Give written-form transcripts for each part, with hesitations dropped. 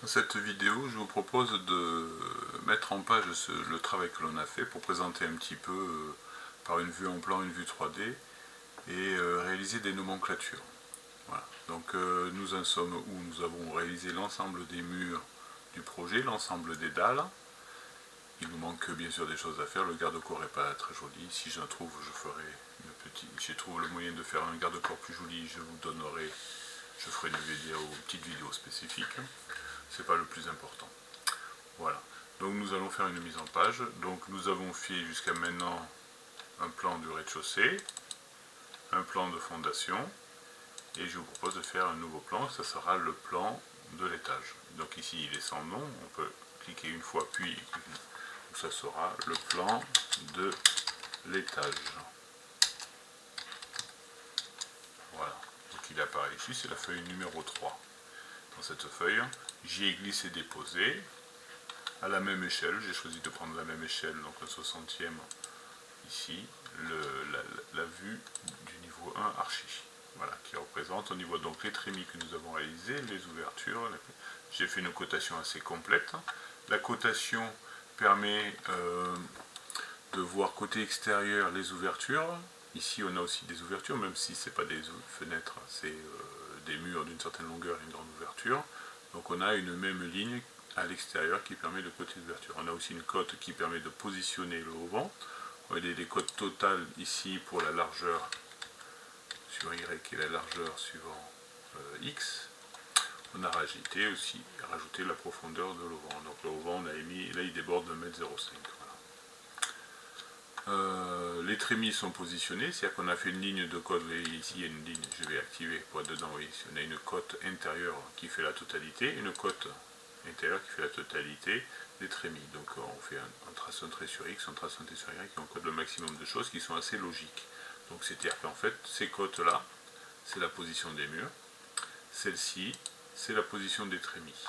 Dans cette vidéo, je vous propose de mettre en page le travail que l'on a fait pour présenter un petit peu par une vue en plan, une vue 3D et réaliser des nomenclatures. Voilà. Donc nous en sommes où nous avons réalisé l'ensemble des murs du projet, l'ensemble des dalles. Il nous manque bien sûr des choses à faire, le garde-corps n'est pas très joli. Si j'en trouve, je ferai une petite. Si je trouve le moyen de faire un garde-corps plus joli, je vous donnerai. Je ferai une petite vidéo spécifique. C'est pas le plus important. Voilà. Donc nous allons faire une mise en page. Donc nous avons fait jusqu'à maintenant un plan du rez-de-chaussée, un plan de fondation, et je vous propose de faire un nouveau plan. Ça sera le plan de l'étage. Donc ici il est sans nom. On peut cliquer une fois puis ça sera le plan de l'étage. Voilà. Donc il apparaît ici, c'est la feuille numéro 3. Dans cette feuille, j'y ai glissé déposé à la même échelle. J'ai choisi de prendre la même échelle, donc le 60e ici, la vue du niveau 1 archi. Voilà, qui représente au niveau donc les trémies que nous avons réalisés, les ouvertures. J'ai fait une cotation assez complète. La cotation permet de voir côté extérieur les ouvertures. Ici on a aussi des ouvertures, même si ce n'est pas des fenêtres, c'est des murs d'une certaine longueur et une grande ouverture. Donc on a une même ligne à l'extérieur qui permet de coter l'ouverture. On a aussi une cote qui permet de positionner le auvent. On a des cotes totales ici pour la largeur suivant Y et la largeur suivant X. On a rajouté aussi la profondeur de l'auvent. Donc l'auvent, on a émis, là il déborde de 1,05 m. Les trémies sont positionnés, c'est-à-dire qu'on a fait une ligne de cote. Vous voyez ici il y a une ligne, je vais activer pour être dedans. Oui, on a une cote intérieure qui fait la totalité, une cote intérieure qui fait la totalité des trémies. Donc on fait un trace un trait sur X, un trace un trait sur Y, et on code le maximum de choses qui sont assez logiques. Donc c'est-à-dire qu'en fait, ces cotes-là, c'est la position des murs. Celle-ci, c'est la position des trémies.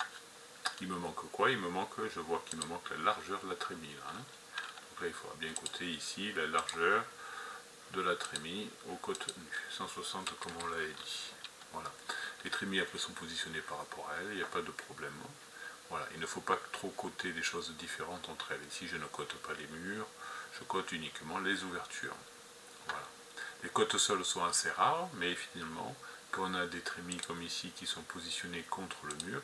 Il me manque quoi? Je vois qu'il me manque la largeur de la trémie. Là, hein. Donc là, il faudra bien coter ici la largeur de la trémie aux côtes nues. 160 comme on l'avait dit. Voilà. Les trémies après sont positionnées par rapport à elles, il n'y a pas de problème. Voilà. Il ne faut pas trop coter des choses différentes entre elles. Ici, je ne cote pas les murs, je cote uniquement les ouvertures. Voilà. Les cotes sols sont assez rares, mais finalement, quand on a des trémies comme ici qui sont positionnés contre le mur,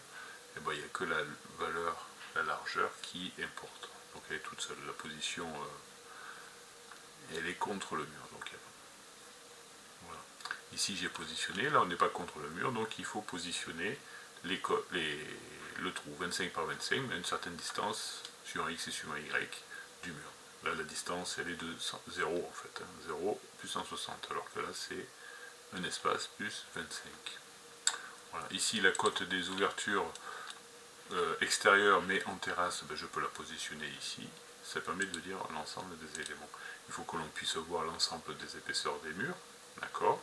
eh ben, il n'y a que la valeur, la largeur qui importe. Donc elle est toute seule, la position, elle est contre le mur. Donc, voilà. Ici j'ai positionné, là on n'est pas contre le mur, donc il faut positionner le trou 25 par 25, à une certaine distance, sur un X et sur un Y, du mur. Là la distance elle est de 0 en fait, hein, 0 plus 160, alors que là c'est un espace plus 25. Voilà. Ici la cote des ouvertures extérieure mais en terrasse, ben, je peux la positionner ici. Ça permet de dire l'ensemble des éléments. Il faut que l'on puisse voir l'ensemble des épaisseurs des murs, d'accord,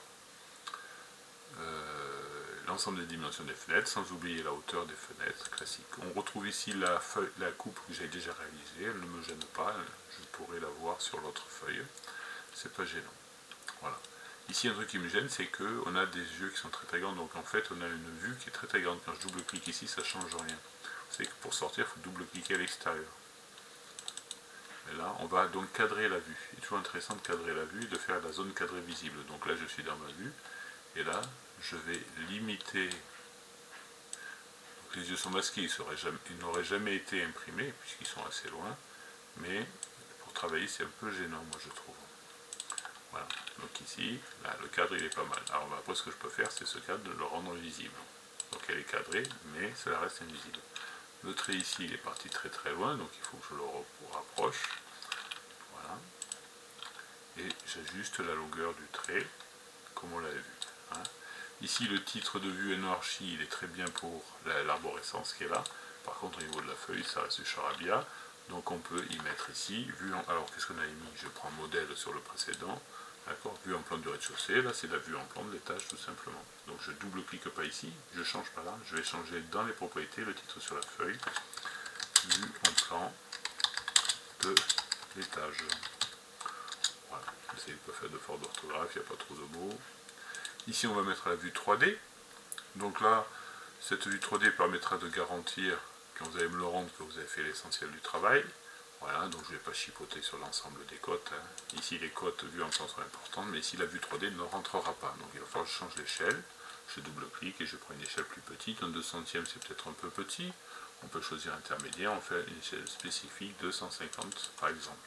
l'ensemble des dimensions des fenêtres, sans oublier la hauteur des fenêtres classiques. On retrouve ici la coupe que j'ai déjà réalisée, elle ne me gêne pas, je pourrais la voir sur l'autre feuille, c'est pas gênant. Voilà. Ici, un truc qui me gêne, c'est qu'on a des yeux qui sont très très grands, donc en fait, on a une vue qui est très très grande. Quand je double-clique ici, ça ne change rien. C'est que pour sortir, il faut double-cliquer à l'extérieur. Et là, on va donc cadrer la vue. Il est toujours intéressant de cadrer la vue et de faire la zone cadrée visible. Donc là, je suis dans ma vue, et là, je vais limiter. Donc les yeux sont masqués, ils n'auraient jamais été imprimés, puisqu'ils sont assez loin, mais pour travailler, c'est un peu gênant, moi, je trouve. Voilà, donc ici, là, le cadre il est pas mal. Alors après ce que je peux faire, c'est ce cadre de le rendre visible. Donc elle est cadrée, mais cela reste invisible. Le trait ici, il est parti très très loin, donc il faut que je le rapproche. Voilà. Et j'ajuste la longueur du trait, comme on l'avait vu. Hein. Ici, le titre de vue anarchie, il est très bien pour l'arborescence qui est là. Par contre, au niveau de la feuille, ça reste du charabia. Donc on peut y mettre ici, alors qu'est-ce qu'on a mis? Je prends modèle sur le précédent. D'accord, vue en plan du rez-de-chaussée, là c'est la vue en plan de l'étage tout simplement. Donc je double-clique pas ici, je change pas là, je vais changer dans les propriétés le titre sur la feuille, vue en plan de l'étage. Voilà, j'essaie de ne pas faire de faute d'orthographe, il n'y a pas trop de mots. Ici on va mettre la vue 3D, donc là Cette vue 3D permettra de garantir, quand vous allez me le rendre, que vous avez fait l'essentiel du travail. Voilà, donc je ne vais pas chipoter sur l'ensemble des cotes. Ici, les cotes vues ensemble sont importantes, mais ici, la vue 3D ne rentrera pas. Donc il va falloir que je change l'échelle. Je double-clique et je prends une échelle plus petite. Un 200e, c'est peut-être un peu petit. On peut choisir intermédiaire. On fait une échelle spécifique, 250 par exemple.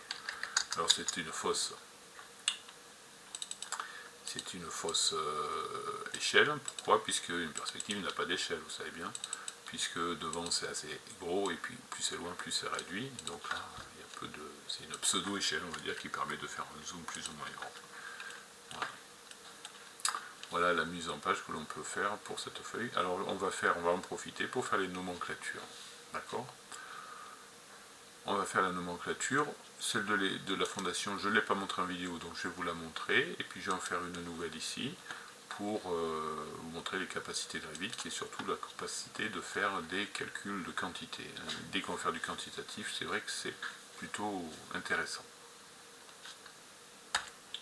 Alors c'est une fausse échelle. Pourquoi? Puisque une perspective n'a pas d'échelle, vous savez bien. Puisque devant c'est assez gros et puis plus c'est loin, plus c'est réduit. Donc là, il y a peu de. C'est une pseudo-échelle, on va dire, qui permet de faire un zoom plus ou moins grand. Voilà. Voilà la mise en page que l'on peut faire pour cette feuille. Alors on va en profiter pour faire les nomenclatures. D'accord? On va faire la nomenclature. Celle de la fondation, je ne l'ai pas montré en vidéo, donc je vais vous la montrer. Et puis je vais en faire une nouvelle ici pour vous montrer les capacités de Revit, qui est surtout la capacité de faire des calculs de quantité. Dès qu'on va faire du quantitatif, c'est vrai que c'est plutôt intéressant.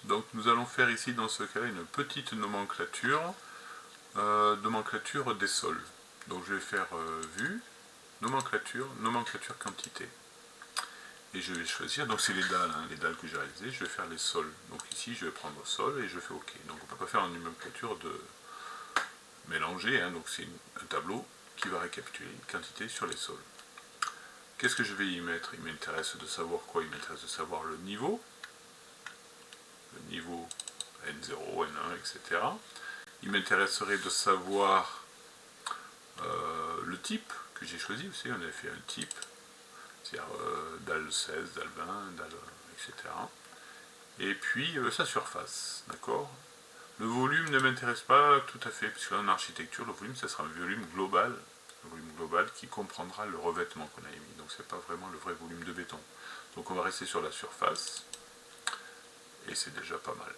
Donc nous allons faire ici dans ce cas-là une petite nomenclature, nomenclature des sols. Donc je vais faire vue, nomenclature quantité. Et je vais choisir, donc c'est les dalles que j'ai réalisées, je vais faire les sols. Donc ici je vais prendre sol et je fais OK. Donc on ne peut pas faire une nomenclature de mélanger, donc c'est un tableau qui va récapituler une quantité sur les sols. Qu'est-ce que je vais y mettre? Il m'intéresse de savoir quoi? Il m'intéresse de savoir le niveau N0, N1, etc. Il m'intéresserait de savoir le type que j'ai choisi aussi, on avait fait un type, c'est-à-dire dalle 16, dalle 20, dalle, etc. Et puis sa surface, d'accord? Le volume ne m'intéresse pas tout à fait, puisque en architecture, le volume, ça sera un volume global qui comprendra le revêtement qu'on a émis. Donc c'est pas vraiment le vrai volume de béton. Donc on va rester sur la surface, et c'est déjà pas mal.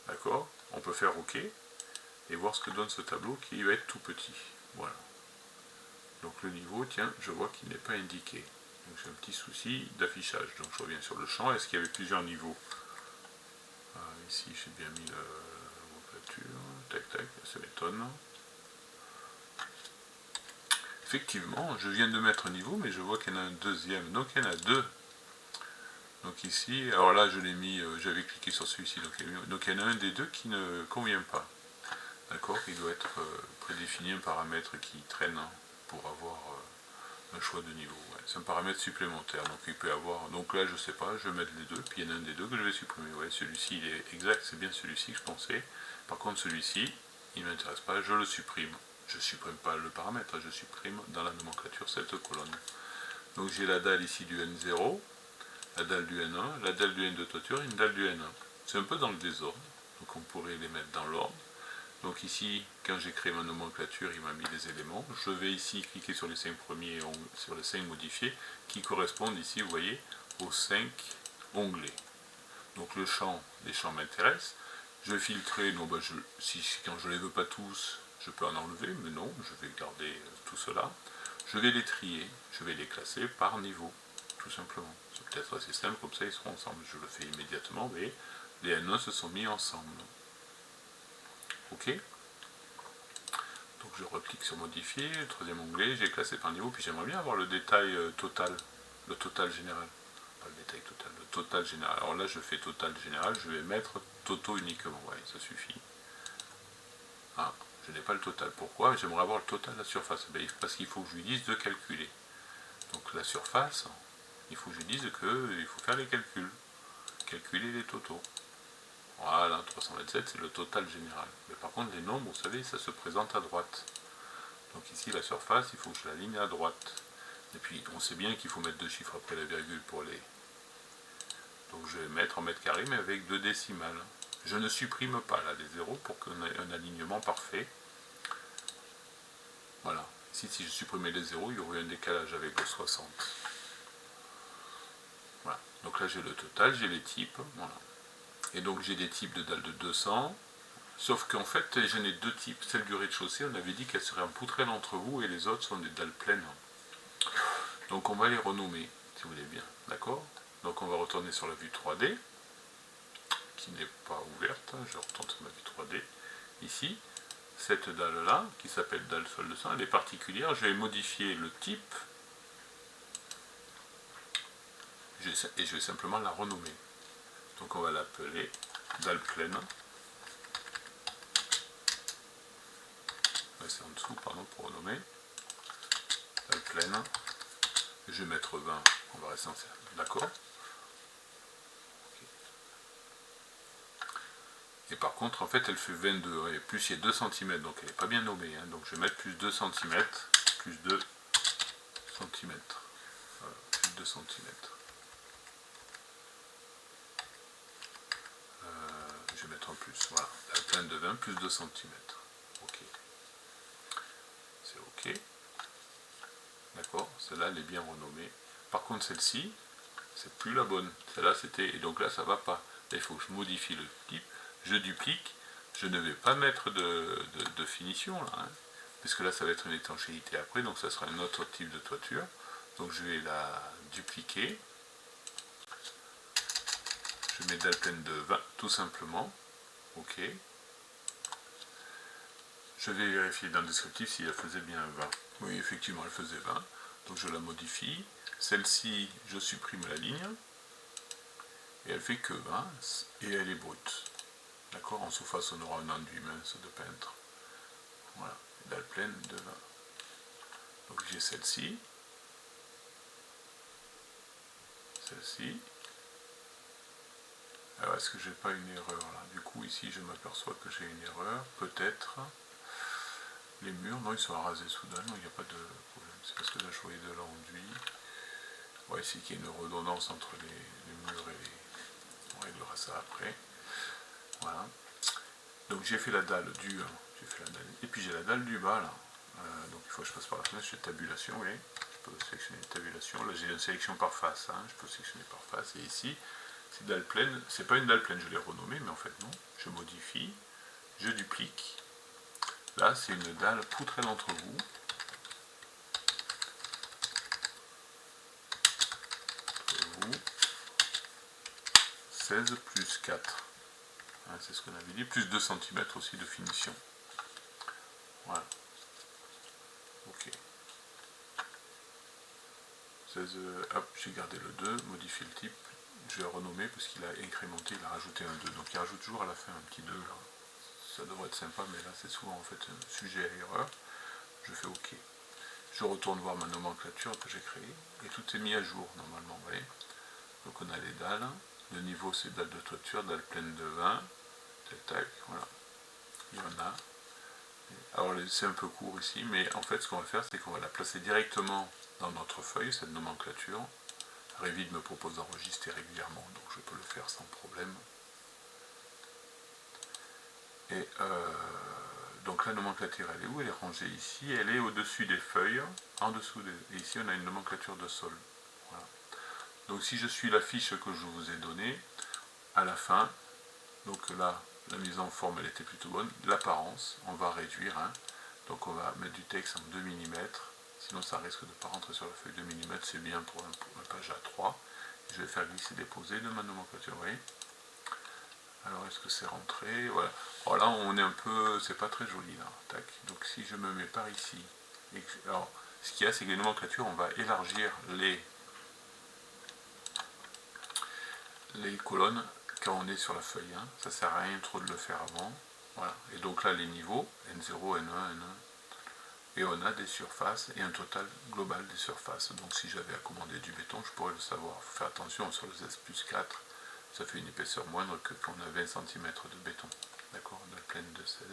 D'accord? On peut faire OK, et voir ce que donne ce tableau qui va être tout petit. Voilà. Donc le niveau, tiens, je vois qu'il n'est pas indiqué. Donc j'ai un petit souci d'affichage. Donc je reviens sur le champ. Est-ce qu'il y avait plusieurs niveaux? Ici j'ai bien mis la nomenclature. Tac tac, ça m'étonne. Effectivement, je viens de mettre un niveau, mais je vois qu'il y en a un deuxième. Donc il y en a deux. Donc ici, alors là je l'ai mis, j'avais cliqué sur celui-ci. Donc il y en a un des deux qui ne convient pas. D'accord? Il doit être prédéfini un paramètre qui traîne pour avoir un choix de niveau. Ouais. C'est un paramètre supplémentaire. Donc il peut avoir. Donc là je sais pas, je vais mettre les deux, puis il y en a un des deux que je vais supprimer. Ouais, celui-ci il est exact, c'est bien celui-ci que je pensais. Par contre celui-ci, il ne m'intéresse pas, je le supprime. Je ne supprime pas le paramètre, je supprime dans la nomenclature cette colonne. Donc j'ai la dalle ici du N0, la dalle du N1, la dalle du N de toiture et une dalle du N1. C'est un peu dans le désordre, donc on pourrait les mettre dans l'ordre. Donc ici, quand j'ai créé ma nomenclature, il m'a mis des éléments. Je vais ici cliquer sur les 5 premiers, sur les 5 modifiés, qui correspondent ici, vous voyez, aux 5 onglets. Donc les champs m'intéressent. Je vais filtrer, non, quand je ne les veux pas tous, je peux en enlever, mais non, je vais garder tout cela. Je vais les trier, je vais les classer par niveau, tout simplement. C'est peut-être assez simple, comme ça ils seront ensemble. Je le fais immédiatement, mais les N1 se sont mis ensemble. OK? Donc je reclique sur modifier, le troisième onglet, j'ai classé par niveau, puis j'aimerais bien avoir le détail total, le total général. Pas le détail total, le total général. Alors là je fais total général, je vais mettre toto uniquement, ouais, ça suffit. Ah, je n'ai pas le total. Pourquoi? J'aimerais avoir le total de la surface. Parce qu'il faut que je lui dise de calculer. Donc la surface, il faut que je lui dise qu'il faut faire les calculs. Calculer les totaux. Voilà, 327 c'est le total général. Mais par contre les nombres, vous savez, ça se présente à droite. Donc ici la surface, il faut que je l'aligne à droite. Et puis on sait bien qu'il faut mettre 2 chiffres après la virgule pour les... Donc je vais mettre en mètres carrés mais avec 2 décimales. Je ne supprime pas là les zéros pour qu'on ait un alignement parfait. Voilà. Ici si je supprimais les zéros, il y aurait un décalage avec le 60. Voilà. Donc là j'ai le total, j'ai les types. Voilà. Et donc j'ai des types de dalles de 200. Sauf qu'en fait, j'en ai deux types. Celle du rez-de-chaussée, on avait dit qu'elle serait en poutrelle entre vous, et les autres sont des dalles pleines. Donc on va les renommer, si vous voulez bien. D'accord? Donc on va retourner sur la vue 3D, qui n'est pas ouverte. Je retourne sur ma vue 3D. Ici, cette dalle-là, qui s'appelle dalle solde sans, elle est particulière. Je vais modifier le type et je vais simplement la renommer. Donc on va l'appeler dalle pleine. C'est en dessous, pardon, pour renommer. Dalle pleine. Je vais mettre 20, on va rester en cercle. D'accord. Et par contre, en fait, elle fait 22, et plus il y a 2 cm, donc elle n'est pas bien nommée. Hein, donc je vais mettre plus 2 cm, plus 2 cm. Voilà, plus 2 cm. Je vais mettre en plus, voilà, la pleine de 20, plus 2 cm. Ok. C'est ok. D'accord, celle-là, elle est bien renommée. Par contre, celle-ci, c'est plus la bonne. Celle-là, c'était... Et donc là, ça va pas. Là, il faut que je modifie le type. Je duplique. Je ne vais pas mettre de finition, là. Hein, parce que là, ça va être une étanchéité après. Donc, ça sera un autre type de toiture. Donc, je vais la dupliquer. Je mets dalle pleine de 20, tout simplement. OK. Je vais vérifier dans le descriptif si elle faisait bien 20. Oui, effectivement, elle faisait 20. Donc, je la modifie. Celle-ci, je supprime la ligne. Et elle fait que 20. Et elle est brute. D'accord, en sous-face, on aura un enduit mince de peintre. Voilà, dalle pleine de 20. Donc j'ai celle-ci. Celle-ci. Alors est-ce que j'ai pas une erreur là? Du coup ici je m'aperçois que j'ai une erreur. Peut-être. Les murs, non, ils sont arasés soudain, non, il n'y a pas de problème. C'est parce que là je voyais de l'enduit. Ouais, ici qu'il y a une redondance entre les murs et les... On réglera ça après. Voilà. Donc j'ai fait la dalle du... Et puis j'ai la dalle du bas là. Donc il faut que je passe par la fenêtre, je fais tabulation, vous voyez. Je peux sélectionner tabulation. Là j'ai une sélection par face, hein. Je peux sélectionner par face. Et ici, c'est dalle pleine. C'est pas une dalle pleine, je l'ai renommée, mais en fait non. Je modifie, je duplique. Là c'est une dalle poutrelle entre vous. Entre vous. 16 plus 4. Hein, c'est ce qu'on avait dit. Plus 2 cm aussi de finition. Voilà. Ok. 16, hop, j'ai gardé le 2, modifié le type, je vais le renommer parce qu'il a incrémenté, il a rajouté un 2, donc il rajoute toujours à la fin un petit 2 là. Ça devrait être sympa, mais là c'est souvent en fait un sujet à erreur. Je fais OK. Je retourne voir ma nomenclature que j'ai créée, et tout est mis à jour normalement, vous voyez. Donc on a les dalles, le niveau c'est dalle de toiture, dalle pleine de 20, tac tac, voilà. Il y en a. Alors c'est un peu court ici, mais en fait ce qu'on va faire c'est qu'on va la placer directement dans notre feuille, cette nomenclature. Revit me propose d'enregistrer régulièrement, donc je peux le faire sans problème. Et donc la nomenclature elle est où? Elle est rangée ici, elle est au-dessus des feuilles, en dessous des... Et ici on a une nomenclature de sol. Voilà. Donc si je suis la fiche que je vous ai donnée, à la fin, donc là la mise en forme elle était plutôt bonne, l'apparence, on va réduire, hein. Donc on va mettre du texte en 2 mm, sinon ça risque de ne pas rentrer sur la feuille 2 mm, c'est bien pour un page A3. Je vais faire glisser-déposer de ma nomenclature, oui. Alors est-ce que c'est rentré? Voilà. Alors là on est un peu, c'est pas très joli là. Tac. Donc si je me mets par ici, alors ce qu'il y a c'est que les nomenclatures, on va élargir les colonnes quand on est sur la feuille. Hein. Ça sert à rien trop de le faire avant. Voilà. Et donc là les niveaux, N0, N1, N1. Et on a des surfaces et un total global des surfaces. Donc si j'avais à commander du béton, je pourrais le savoir. Il faut faire attention sur le Z plus 4, ça fait une épaisseur moindre que quand on a 20 cm de béton. D'accord, dalle pleine de 16.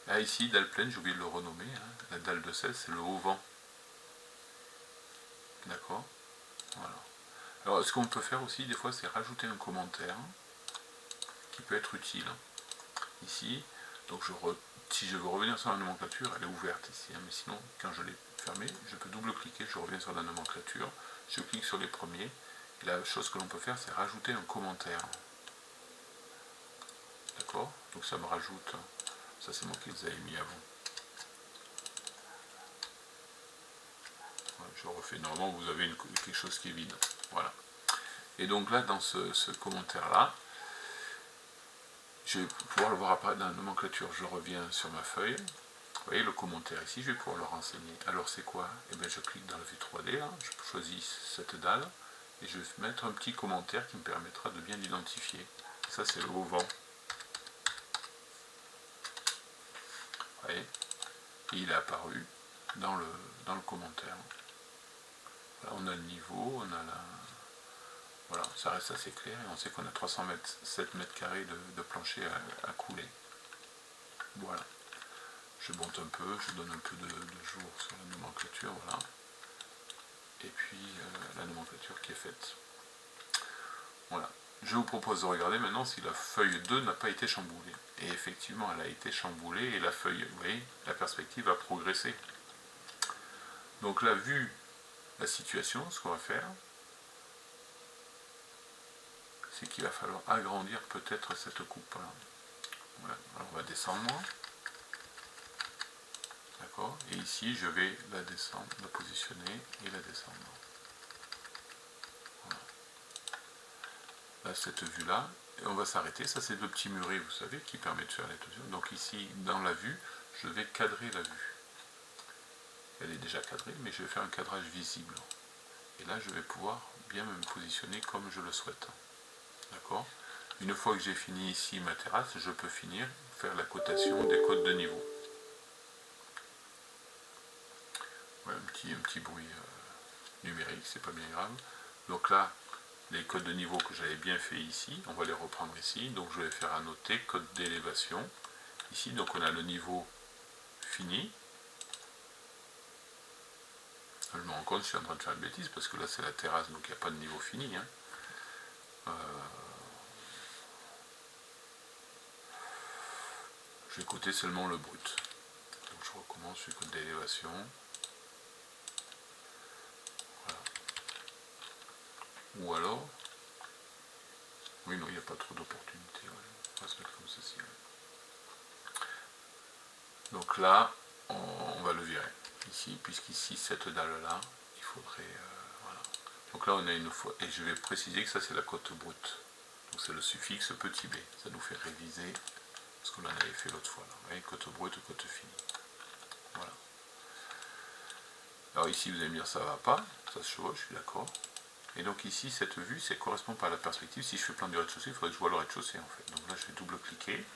Là ici, dalle pleine, j'ai oublié de le renommer. Hein. La dalle de 16, c'est le haut vent. D'accord. Voilà. Alors ce qu'on peut faire aussi, des fois, c'est rajouter un commentaire qui peut être utile. Ici, donc si je veux revenir sur la nomenclature, elle est ouverte ici, hein, mais sinon, quand je l'ai fermée, je peux double-cliquer, je reviens sur la nomenclature, je clique sur les premiers, et la chose que l'on peut faire, c'est rajouter un commentaire. D'accord? Donc ça me rajoute, ça c'est moi qui les avais mis avant. Voilà, je refais, normalement vous avez quelque chose qui est vide. Voilà. Et donc là, dans ce commentaire-là, je vais pouvoir le voir apparaître dans la nomenclature. Je reviens sur ma feuille. Vous voyez le commentaire ici, je vais pouvoir le renseigner. Alors c'est quoi? Eh bien je clique dans la vue 3D, là, je choisis cette dalle, et je vais mettre un petit commentaire qui me permettra de bien l'identifier. Ça c'est le haut vent. Vous voyez? Et il est apparu dans le commentaire. Voilà, on a le niveau, on a la... Voilà, ça reste assez clair, et on sait qu'on a 307 mètres carrés de plancher à couler. Voilà. Je monte un peu, je donne un peu de jour sur la nomenclature, voilà. Et puis la nomenclature qui est faite. Voilà. Je vous propose de regarder maintenant si la feuille 2 n'a pas été chamboulée. Et effectivement, elle a été chamboulée et la feuille, vous voyez, la perspective a progressé. Donc là, vu la situation, ce qu'on va faire, c'est qu'il va falloir agrandir peut-être cette coupe. Voilà. Alors on va descendre. D'accord. Et ici, je vais la descendre, la positionner et la descendre. Voilà. Là, cette vue-là, et on va s'arrêter. Ça, c'est le petit muret, vous savez, qui permet de faire les tours. Donc ici, dans la vue, je vais cadrer la vue. Elle est déjà cadrée, mais je vais faire un cadrage visible. Et là, je vais pouvoir bien me positionner comme je le souhaite. D'accord. Une fois que j'ai fini ici ma terrasse, je peux faire la cotation des côtes de niveau. Ouais, un petit bruit numérique, c'est pas bien grave. Donc là, les codes de niveau que j'avais bien fait ici, on va les reprendre ici. Donc je vais faire annoter code d'élévation. Ici, donc on a le niveau fini. Je me rends compte que je suis en train de faire une bêtise parce que là c'est la terrasse, donc il n'y a pas de niveau fini. Je vais coter seulement le brut. Donc je recommence le code d'élévation. Voilà. Ou alors, oui non, il n'y a pas trop d'opportunités. Ouais. On va se mettre comme ceci. Ouais. Donc là, on va le virer ici, puisqu'ici cette dalle là, il faudrait... voilà. Donc là on a une fois, et je vais préciser que ça c'est la cote brute. Donc c'est le suffixe petit b. Ça nous fait réviser ce que l'on avait fait l'autre fois. Là. Vous voyez, cote brute, cote finie. Voilà. Alors ici vous allez me dire ça va pas, ça se chevauche, je suis d'accord. Et donc ici cette vue, ça correspond pas à la perspective. Si je fais plan du rez-de-chaussée, il faudrait que je vois le rez-de-chaussée en fait. Donc là je vais double-cliquer.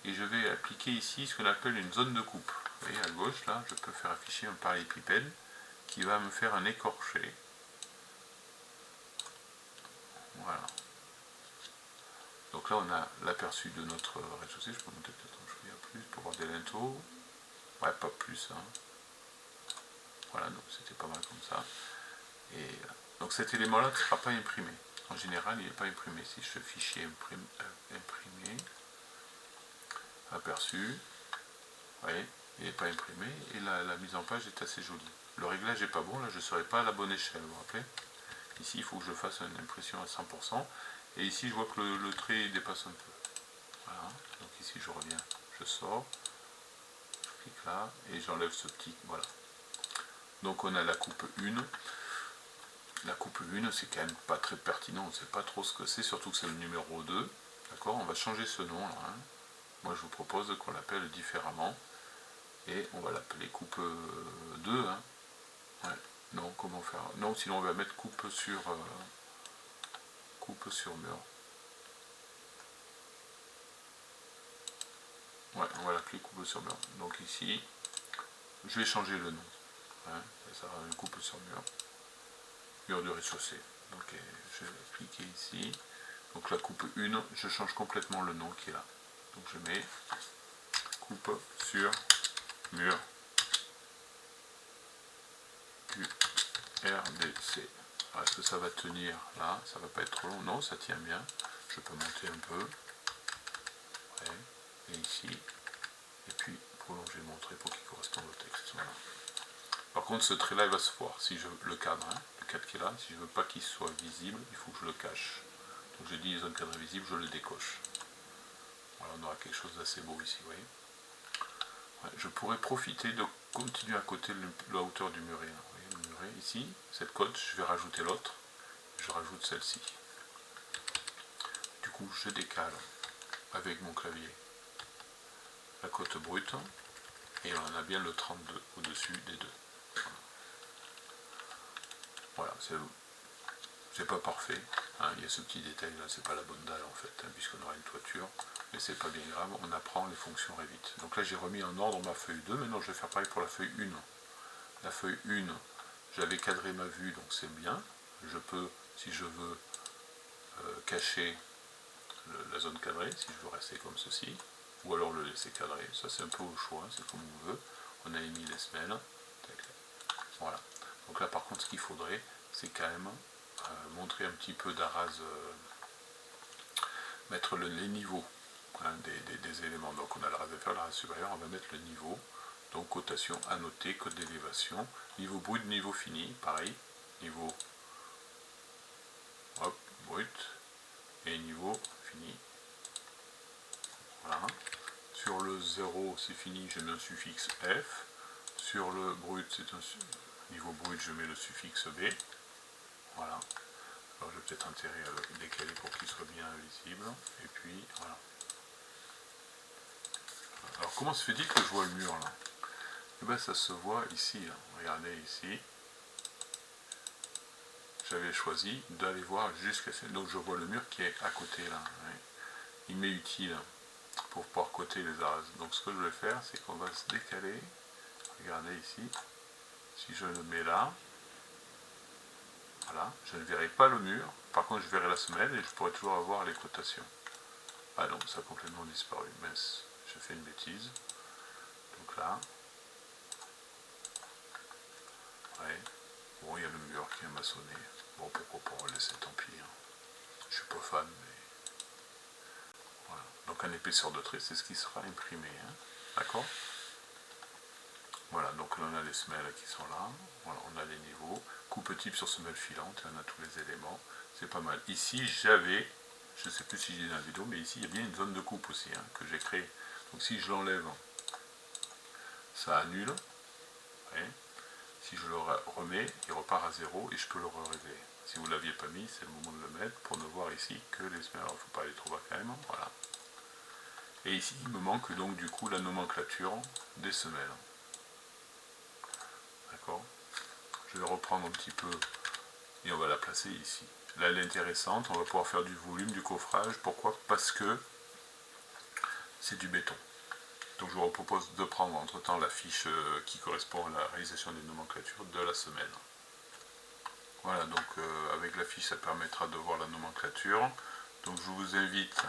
Et je vais appliquer ici ce qu'on appelle une zone de coupe. Vous voyez à gauche là, je peux faire afficher un parallélépipède qui va me faire un écorché. Voilà. Donc là on a l'aperçu de notre rez-de-chaussée. Je peux monter peut-être un chouïa plus pour voir des linteaux. Ouais, pas plus. Hein. Voilà, donc c'était pas mal comme ça. Et donc cet élément-là ne sera pas imprimé. En général, il n'est pas imprimé. Si je fais fichier imprimer, aperçu, vous voyez, il n'est pas imprimé et la mise en page est assez jolie. Le réglage n'est pas bon, là je ne serai pas à la bonne échelle, vous vous rappelez. Ici il faut que je fasse une impression à 100%, et ici je vois que le trait dépasse un peu. Voilà, donc ici je reviens, je sors, je clique là, et j'enlève ce petit, voilà. Donc on a la coupe 1. La coupe 1, c'est quand même pas très pertinent, on ne sait pas trop ce que c'est, surtout que c'est le numéro 2. D'accord, on va changer ce nom là. Hein. Moi je vous propose qu'on l'appelle différemment. Et on va l'appeler coupe 2. Hein. Ouais. Non, comment faire? Non, sinon on va mettre coupe sur mur. Ouais, on va l'appeler coupe sur mur. Donc ici, je vais changer le nom. Hein. Ça sera une coupe sur mur. Mur du rez-de-chaussée. Donc je vais cliquer ici. Donc la coupe 1, je change complètement le nom qui est là. Donc je mets coupe sur mur URDC. Est-ce que ça va tenir là? Ça va pas être trop long? Non, ça tient bien. Je peux monter un peu. Ouais. Et ici. Et puis prolonger mon trait pour qu'il corresponde au texte. Voilà. Par contre, ce trait-là, il va se voir. Si je le cadre, hein, le cadre qui est là, si je veux pas qu'il soit visible, il faut que je le cache. Donc je dis zone cadre visible, je le décoche. Voilà, on aura quelque chose d'assez beau ici, vous voyez. Ouais, je pourrais profiter de continuer à côté la hauteur du muret. Hein. Vous voyez, le muret ici, cette côte, je vais rajouter l'autre. Je rajoute celle-ci. Du coup, je décale avec mon clavier la cote brute, et on a bien le 32 au-dessus des deux. Voilà, c'est pas parfait, hein, il y a ce petit détail là, c'est pas la bonne dalle en fait, hein, puisqu'on aura une toiture, mais c'est pas bien grave, on apprend les fonctions Revit. Donc là j'ai remis en ordre ma feuille 2, maintenant je vais faire pareil pour la feuille 1. La feuille 1, j'avais cadré ma vue, donc c'est bien, je peux, si je veux, cacher la zone cadrée, si je veux rester comme ceci, ou alors le laisser cadré, ça c'est un peu au choix, c'est comme on veut. On a émis les semelles, voilà. Donc là par contre ce qu'il faudrait, c'est quand même montrer un petit peu d'arase, mettre les niveaux, hein, des éléments. Donc on a la rase inférieure, la rase supérieure, on va mettre le niveau, donc cotation annotée, code d'élévation, niveau brut, niveau fini, pareil, niveau hop, brut, et niveau fini. Voilà. Sur le 0, c'est fini, je mets un suffixe F. Sur le brut, c'est un niveau brut, je mets le suffixe B. Voilà. Alors je vais peut-être intéresser à le décaler pour qu'il soit bien visible. Et puis, voilà. Alors comment se fait-il que je vois le mur là? Eh bien ça se voit ici. Là. Regardez ici. J'avais choisi d'aller voir jusqu'à... Donc je vois le mur qui est à côté là. Ouais. Il m'est utile pour pouvoir coter les arases. Donc ce que je vais faire, c'est qu'on va se décaler. Regardez ici. Si je le mets là, voilà, je ne verrai pas le mur. Par contre, je verrai la semelle et je pourrai toujours avoir les cotations. Ah non, ça a complètement disparu. Mince, je fais une bêtise. Donc là, ouais, bon, il y a le mur qui est maçonné. Bon, pourquoi pas, on va laisser, tant pis. Hein. Je suis pas fan, mais voilà. Donc un épaisseur de trait, c'est ce qui sera imprimé. Hein. D'accord? Voilà, donc là on a les semelles qui sont là, voilà, on a les niveaux, coupe type sur semelle filante, et on a tous les éléments, c'est pas mal. Ici j'avais, je ne sais plus si j'ai dit dans la vidéo, mais ici il y a bien une zone de coupe aussi, hein, que j'ai créée. Donc si je l'enlève, ça annule, ouais. Si je le remets, il repart à 0 et je peux le régler. Si vous ne l'aviez pas mis, c'est le moment de le mettre pour ne voir ici que les semelles, alors il ne faut pas aller trop bas quand même, voilà. Et ici il me manque donc du coup la nomenclature des semelles. D'accord. Je vais reprendre un petit peu et on va la placer ici. Là elle est intéressante, on va pouvoir faire du volume, du coffrage. Pourquoi? Parce que c'est du béton. Donc je vous propose de prendre entre temps la fiche qui correspond à la réalisation des nomenclatures de la semelle. Voilà, donc avec la fiche ça permettra de voir la nomenclature. Donc je vous invite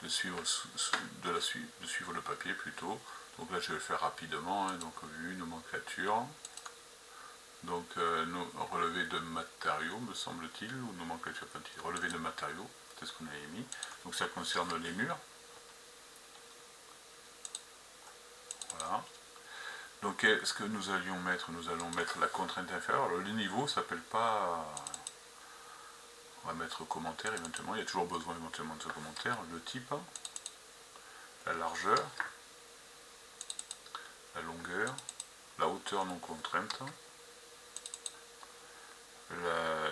de suivre, de suivre le papier plutôt. Donc là je vais le faire rapidement, hein, donc vue, nomenclature. Donc relevé de matériaux me semble-t-il, ou nomenclature quantité, relevé de matériaux, c'est ce qu'on avait mis. Donc ça concerne les murs. Voilà. Donc ce que nous allions mettre, nous allons mettre la contrainte inférieure. Alors le niveau s'appelle pas... On va mettre commentaire éventuellement, il y a toujours besoin éventuellement de ce commentaire. Le type, la largeur, la longueur, la hauteur non contrainte.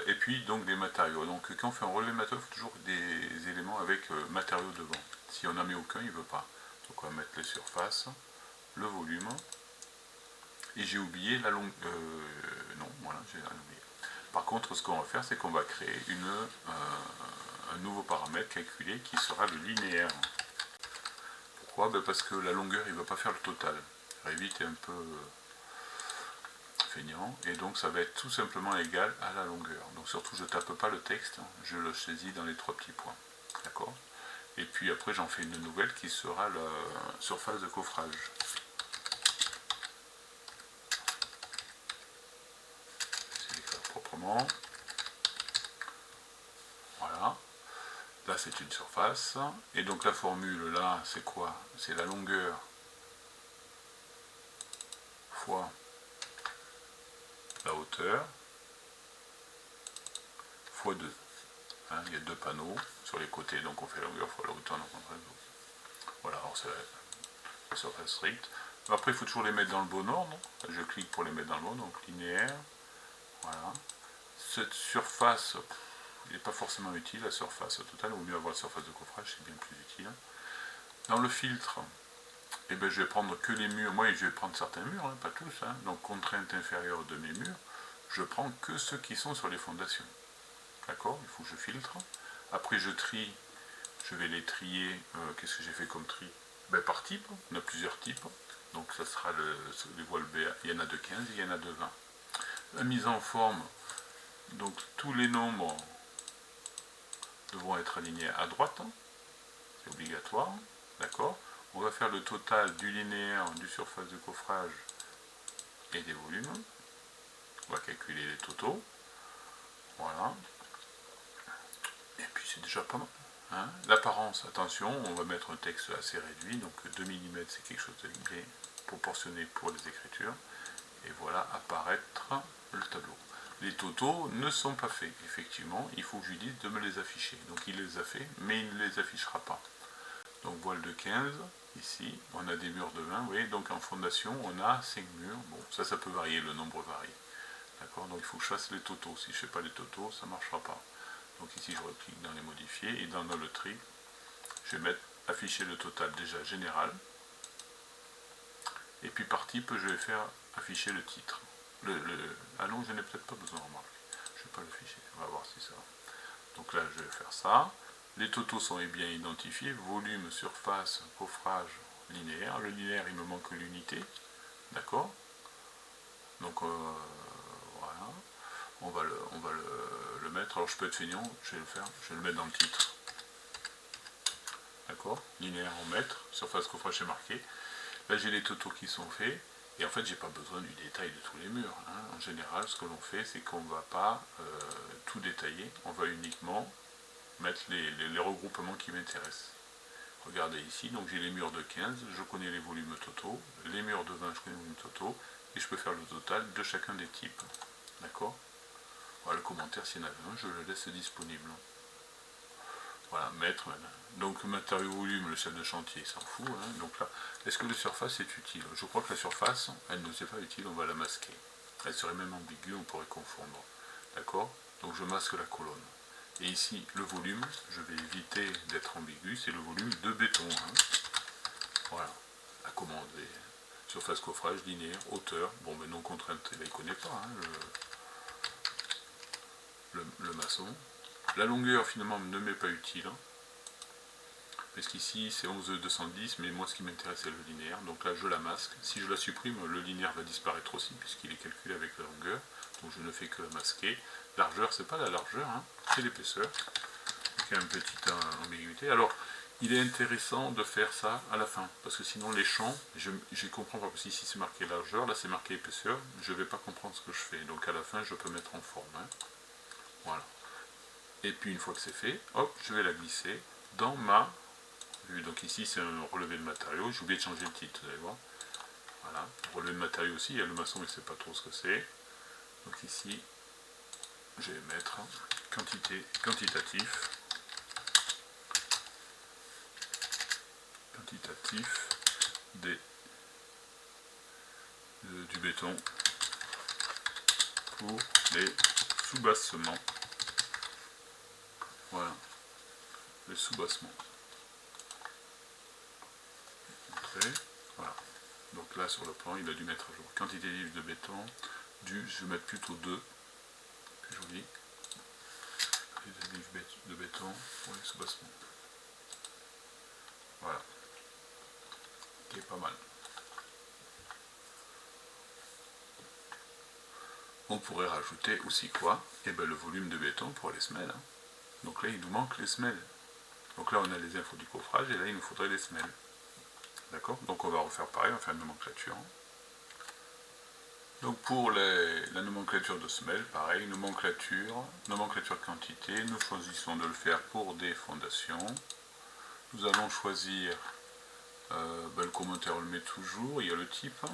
Et puis donc des matériaux. Donc quand on fait un relevé de matériaux, il faut toujours des éléments avec matériaux devant. Si on n'en met aucun, il ne veut pas. Donc on va mettre les surfaces, le volume, et j'ai oublié la longueur. Non, voilà, j'ai rien oublié. Par contre, ce qu'on va faire, c'est qu'on va créer un nouveau paramètre calculé qui sera le linéaire. Pourquoi? Ben parce que la longueur, il ne va pas faire le total. Revit est un peu feignant, et donc ça va être tout simplement égal à la longueur. Donc surtout, je ne tape pas le texte, je le saisis dans les trois petits points. D'accord? Et puis après, j'en fais une nouvelle qui sera la surface de coffrage. Proprement. Voilà. Là, c'est une surface. Et donc la formule, là, c'est quoi? C'est la longueur fois la hauteur fois 2. Hein, il y a deux panneaux sur les côtés, donc on fait la longueur fois la hauteur. Voilà, alors c'est la surface stricte. Après, il faut toujours les mettre dans le bon ordre. Je clique pour les mettre dans le bon ordre, donc linéaire. Voilà. Cette surface, il n'est pas forcément utile la surface totale, il vaut mieux avoir la surface de coffrage, c'est bien plus utile. Dans le filtre, eh ben, je vais prendre que les murs, moi je vais prendre certains murs, hein, pas tous, hein. Donc contrainte inférieure de mes murs, je prends que ceux qui sont sur les fondations. D'accord? Il faut que je filtre. Après je trie, je vais les trier, qu'est-ce que j'ai fait comme tri? Ben, par type, on a plusieurs types. Donc ça sera les voiles BA, il y en a de 15, il y en a de 20. La mise en forme, donc tous les nombres devront être alignés à droite, hein. C'est obligatoire, d'accord? On va faire le total du linéaire, du surface de coffrage et des volumes. On va calculer les totaux. Voilà. Et puis c'est déjà pas mal. Hein. L'apparence, attention, on va mettre un texte assez réduit, donc 2 mm c'est quelque chose de proportionné pour les écritures. Et voilà apparaître le tableau. Les totaux ne sont pas faits, effectivement, il faut que je lui dise de me les afficher. Donc il les a fait, mais il ne les affichera pas. Donc voile de 15, ici, on a des murs de 20, vous voyez, donc en fondation, on a 5 murs. Bon, ça peut varier, le nombre varie. D'accord, donc il faut que je fasse les totaux. Si je ne fais pas les totaux, ça ne marchera pas. Donc ici, je reclique dans les modifiés, et dans le tri, je vais mettre afficher le total déjà général. Et puis par type, je vais faire afficher le titre. Ah non, je n'ai peut-être pas besoin, remarque. Je ne vais pas l'afficher, on va voir si ça va. Donc là, je vais faire ça. Les totaux sont bien identifiés, volume, surface, coffrage, linéaire. Le linéaire, il me manque l'unité, d'accord? Donc voilà, on va le mettre. Alors je peux être feignant, je vais le faire, je vais le mettre dans le titre. D'accord? Linéaire en mètres, surface, coffrage, c'est marqué. Là, j'ai les totaux qui sont faits. Et en fait, j'ai pas besoin du détail de tous les murs. Hein. En général, ce que l'on fait, c'est qu'on ne va pas tout détailler. On va uniquement mettre les regroupements qui m'intéressent. Regardez ici, donc j'ai les murs de 15, je connais les volumes totaux, les murs de 20, je connais les volumes totaux, et je peux faire le total de chacun des types. D'accord? Voilà, le commentaire, s'il y en avait un, je le laisse disponible. Voilà, mettre. Donc matériau volume, le chef de chantier s'en fout. Hein. Donc là, est-ce que la surface est utile? Je crois que la surface, elle ne s'est pas utile, on va la masquer. Elle serait même ambiguë, on pourrait confondre. D'accord? Donc je masque la colonne. Et ici, le volume, je vais éviter d'être ambigu, c'est le volume de béton. Hein. Voilà, la commande. Surface coffrage, linéaire, hauteur. Bon, mais non contrainte, il ne connaît pas, hein, le maçon. La longueur, finalement, ne m'est pas utile. Hein, parce qu'ici, c'est 11,210, mais moi, ce qui m'intéresse, c'est le linéaire. Donc là, je la masque. Si je la supprime, le linéaire va disparaître aussi, puisqu'il est calculé avec la longueur. Donc je ne fais que la masquer. Largeur, c'est pas la largeur, hein, c'est l'épaisseur. Donc il y a une petite ambiguïté. Alors, il est intéressant de faire ça à la fin, parce que sinon les champs, je ne comprends pas, parce que ici c'est marqué largeur, là c'est marqué épaisseur, je ne vais pas comprendre ce que je fais. Donc à la fin, je peux mettre en forme. Hein. Voilà. Et puis une fois que c'est fait, hop, je vais la glisser dans ma vue. Donc ici c'est un relevé de matériaux, j'ai oublié de changer le titre, vous allez voir. Voilà, relevé de matériaux aussi, il y a le maçon, il ne sait pas trop ce que c'est. Donc ici, je vais mettre quantitatif du béton pour les soubassements. Voilà, les soubassements. Voilà. Donc là sur le plan, il a dû mettre à jour. Quantitatif de béton, je vais mettre plutôt 2, plus joli. Quantitatif de béton pour les soubassements. Voilà. Qui est pas mal. On pourrait rajouter aussi quoi? Eh bien le volume de béton pour les semelles. Hein. Donc là il nous manque les semelles. Donc là on a les infos du coffrage et là il nous faudrait les semelles. D'accord? Donc on va refaire pareil, on va faire une nomenclature. Donc pour la nomenclature de semelles, pareil, nomenclature quantité, nous choisissons de le faire pour des fondations. Nous allons choisir, le commentaire on le met toujours, il y a le type.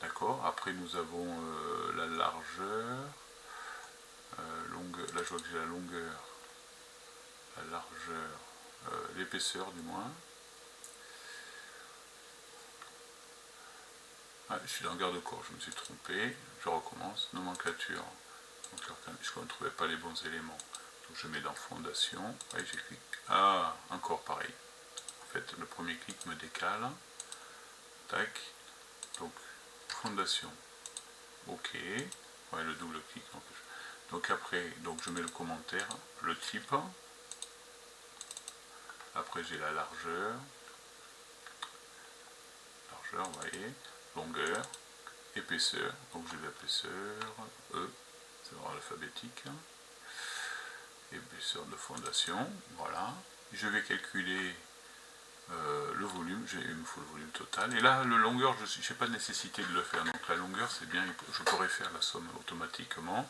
D'accord, après nous avons la largeur, là je vois que j'ai la longueur, la largeur, l'épaisseur du moins. Ah, je suis dans le garde-corps, je me suis trompé, je recommence, nomenclature Donc je ne trouvais pas les bons éléments. Donc je mets dans fondation, et j'ai cliqué. Ah, encore pareil. En fait, le premier clic me décale. Tac. Donc, fondation. OK. Ouais, le double clic. Donc après, donc je mets le commentaire, le type. Après j'ai la largeur. Largeur, vous voyez. Longueur. Épaisseur. Donc j'ai l'épaisseur E. C'est dans l'alphabétique. Épaisseur de fondation. Voilà. Je vais calculer le volume, il me faut le volume total. Et là, le longueur, je n'ai pas de nécessité de le faire. Donc la longueur, c'est bien, je pourrais faire la somme automatiquement.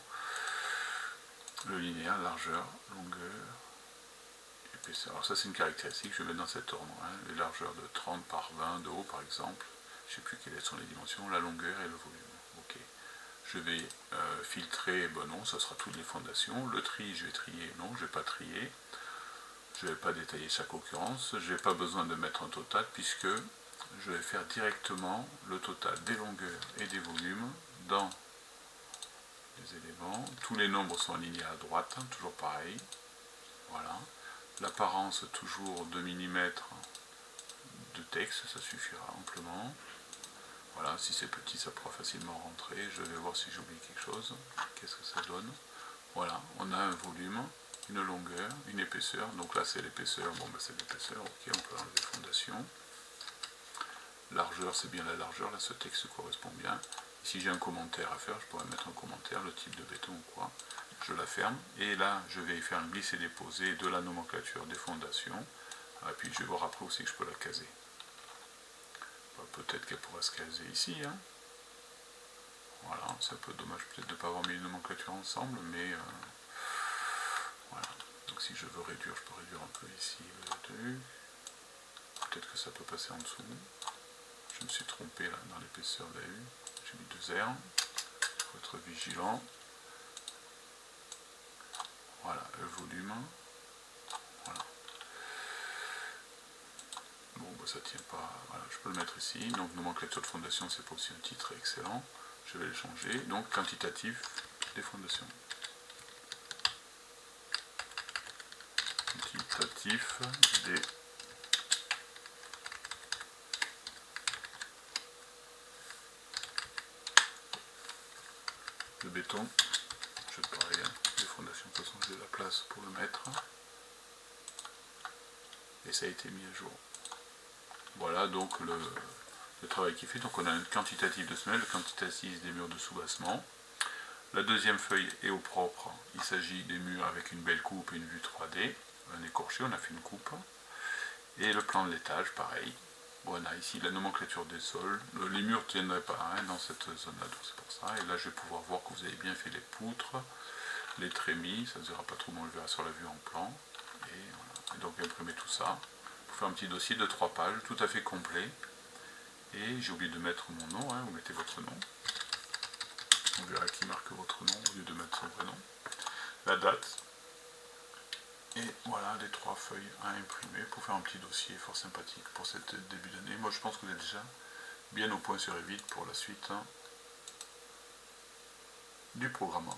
Le linéaire, largeur, longueur, épaisseur. Alors ça, c'est une caractéristique, je vais mettre dans cet ordre. Hein. Les largeurs de 30 par 20 de haut, par exemple. Je ne sais plus quelles sont les dimensions, la longueur et le volume. Ok. Je vais filtrer, bon non, ça sera toutes les fondations. Le tri, je vais trier, non, je ne vais pas trier. Je ne vais pas détailler chaque occurrence, je n'ai pas besoin de mettre un total puisque je vais faire directement le total des longueurs et des volumes dans les éléments. Tous les nombres sont alignés à droite, toujours pareil. Voilà. L'apparence toujours 2 mm de texte, ça suffira amplement. Voilà, si c'est petit, ça pourra facilement rentrer. Je vais voir si j'oublie quelque chose. Qu'est-ce que ça donne? Voilà, on a un volume, une longueur, une épaisseur. Donc là, c'est l'épaisseur. Bon, ben c'est l'épaisseur. Ok, on peut enlever fondation. Largeur, c'est bien la largeur. Là, ce texte correspond bien. Si j'ai un commentaire à faire, je pourrais mettre un commentaire, le type de béton ou quoi. Je la ferme. Et là, je vais faire un glisser-déposer de la nomenclature des fondations. Et puis, je vais voir après aussi que je peux la caser. Peut-être qu'elle pourra se caser ici. Hein. Voilà, c'est un peu dommage peut-être de ne pas avoir mis les nomenclatures ensemble, mais voilà. Donc si je veux réduire, je peux réduire un peu ici le 2. Peut-être que ça peut passer en dessous. Je me suis trompé là dans l'épaisseur de la U. J'ai mis 2 R. Il faut être vigilant. Voilà, le volume. Voilà. Bon, bah, ça tient pas. Voilà, je peux le mettre ici. Donc nomenclature de fondation, c'est pas aussi un titre excellent. Je vais le changer. Donc quantitatif des fondations. Quantitatif des le béton. Je vais pareil, hein. Les fondations, de toute façon, j'ai la place pour le mettre. Et ça a été mis à jour. Voilà donc le travail qui fait. Donc on a un quantitatif de semelle, le quantitatif des murs de soubassement. La deuxième feuille est au propre. Il s'agit des murs avec une belle coupe et une vue 3D. Un écorché, on a fait une coupe. Et le plan de l'étage, pareil. Voilà, ici la nomenclature des sols. Les murs ne tiendraient pas hein, dans cette zone-là, donc c'est pour ça. Et là, je vais pouvoir voir que vous avez bien fait les poutres, les trémies. Ça ne se verra pas trop, mais on le verra sur la vue en plan. Et, voilà. Et donc, imprimer tout ça. Pour faire un petit dossier de 3 pages, tout à fait complet. Et j'ai oublié de mettre mon nom, hein, vous mettez votre nom. On verra qui marque votre nom au lieu de mettre son vrai nom. La date. Et voilà les 3 feuilles à imprimer pour faire un petit dossier fort sympathique pour cette début d'année. Moi je pense que vous êtes déjà bien au point sur Revit pour la suite hein, du programme.